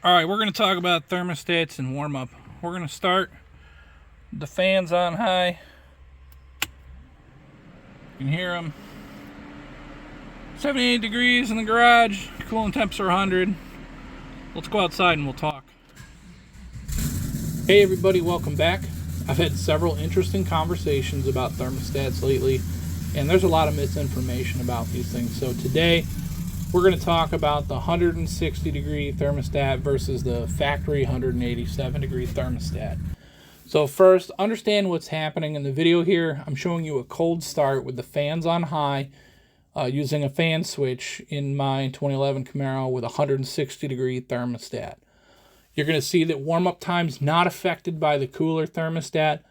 Alright, we're going to talk about thermostats and warm-up. We're going to start with the fans on high. You can hear them. 78 degrees in the garage. Cooling temps are 100. Let's go outside and we'll talk. Hey everybody, welcome back. I've had several interesting conversations about thermostats lately, and there's a lot of misinformation about these things. So today, we're going to talk about the 160 degree thermostat versus the factory 187 degree thermostat. So first, understand what's happening in the video here. I'm showing you a cold start with the fans on high using a fan switch in my 2011 Camaro with a 160 degree thermostat. You're going to see that warm-up time's not affected by the cooler thermostat,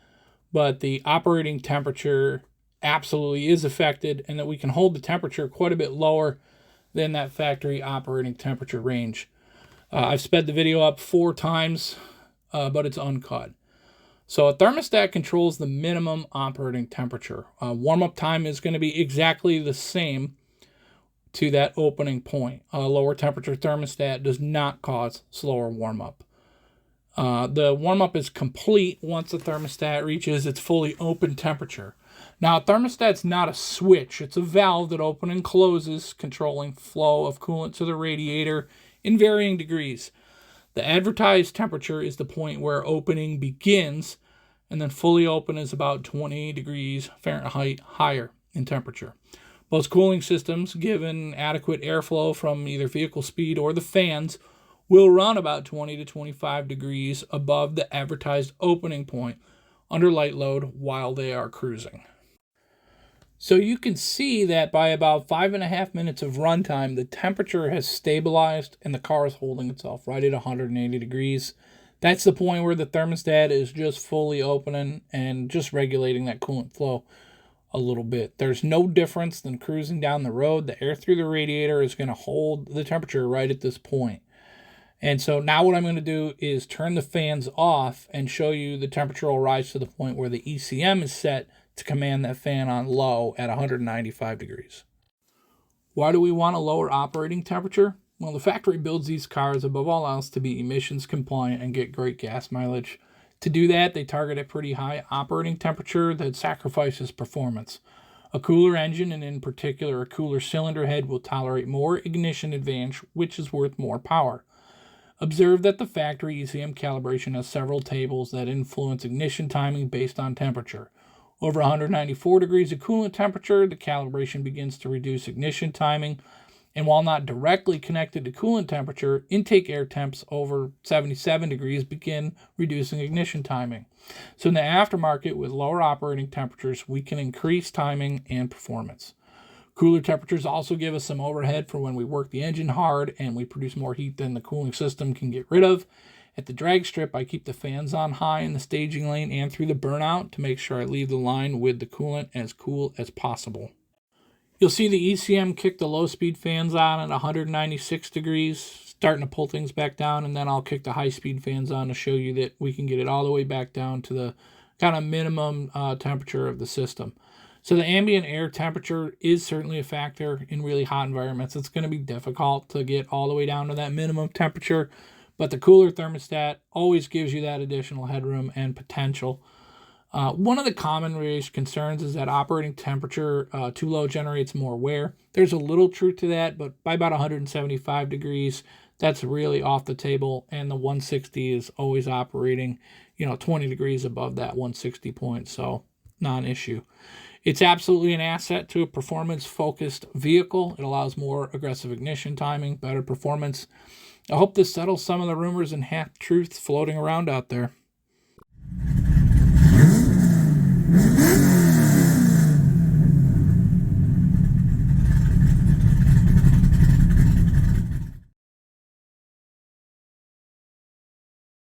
but the operating temperature absolutely is affected, and that we can hold the temperature quite a bit lower than that factory operating temperature range. I've sped the video up 4 times, but it's uncut. So a thermostat controls the minimum operating temperature. Warm-up time is going to be exactly the same to that opening point. A lower temperature thermostat does not cause slower warm-up. The warm-up is complete once the thermostat reaches its fully open temperature. Now, a thermostat's not a switch. It's a valve that opens and closes, controlling flow of coolant to the radiator in varying degrees. The advertised temperature is the point where opening begins, and then fully open is about 20 degrees Fahrenheit higher in temperature. Most cooling systems, given adequate airflow from either vehicle speed or the fans, will run about 20 to 25 degrees above the advertised opening point under light load while they are cruising. So you can see that by about 5.5 minutes of runtime, the temperature has stabilized and the car is holding itself right at 180 degrees. That's the point where the thermostat is just fully opening and just regulating that coolant flow a little bit. There's no difference than cruising down the road. The air through the radiator is going to hold the temperature right at this point. And so now what I'm going to do is turn the fans off and show you the temperature will rise to the point where the ECM is set to command that fan on low at 195 degrees. Why do we want a lower operating temperature? Well, the factory builds these cars above all else to be emissions compliant and get great gas mileage. To do that, they target a pretty high operating temperature that sacrifices performance. A cooler engine, and in particular a cooler cylinder head, will tolerate more ignition advantage, which is worth more power. Observe that the factory ECM calibration has several tables that influence ignition timing based on temperature. Over 194 degrees of coolant temperature, the calibration begins to reduce ignition timing, and while not directly connected to coolant temperature, intake air temps over 77 degrees begin reducing ignition timing. So in the aftermarket, with lower operating temperatures, we can increase timing and performance. Cooler temperatures also give us some overhead for when we work the engine hard and we produce more heat than the cooling system can get rid of. At the drag strip, I keep the fans on high in the staging lane and through the burnout to make sure I leave the line with the coolant as cool as possible. You'll see the ECM kick the low-speed fans on at 196 degrees, starting to pull things back down, and then I'll kick the high-speed fans on to show you that we can get it all the way back down to the kind of minimum temperature of the system. So the ambient air temperature is certainly a factor in really hot environments. It's going to be difficult to get all the way down to that minimum temperature, but the cooler thermostat always gives you that additional headroom and potential. One of the common raised concerns is that operating temperature too low generates more wear. There's a little truth to that, but by about 175 degrees, that's really off the table, and the 160 is always operating, 20 degrees above that 160 point, so non-issue. It's absolutely an asset to a performance-focused vehicle. It allows more aggressive ignition timing, better performance. I hope this settles some of the rumors and half-truths floating around out there.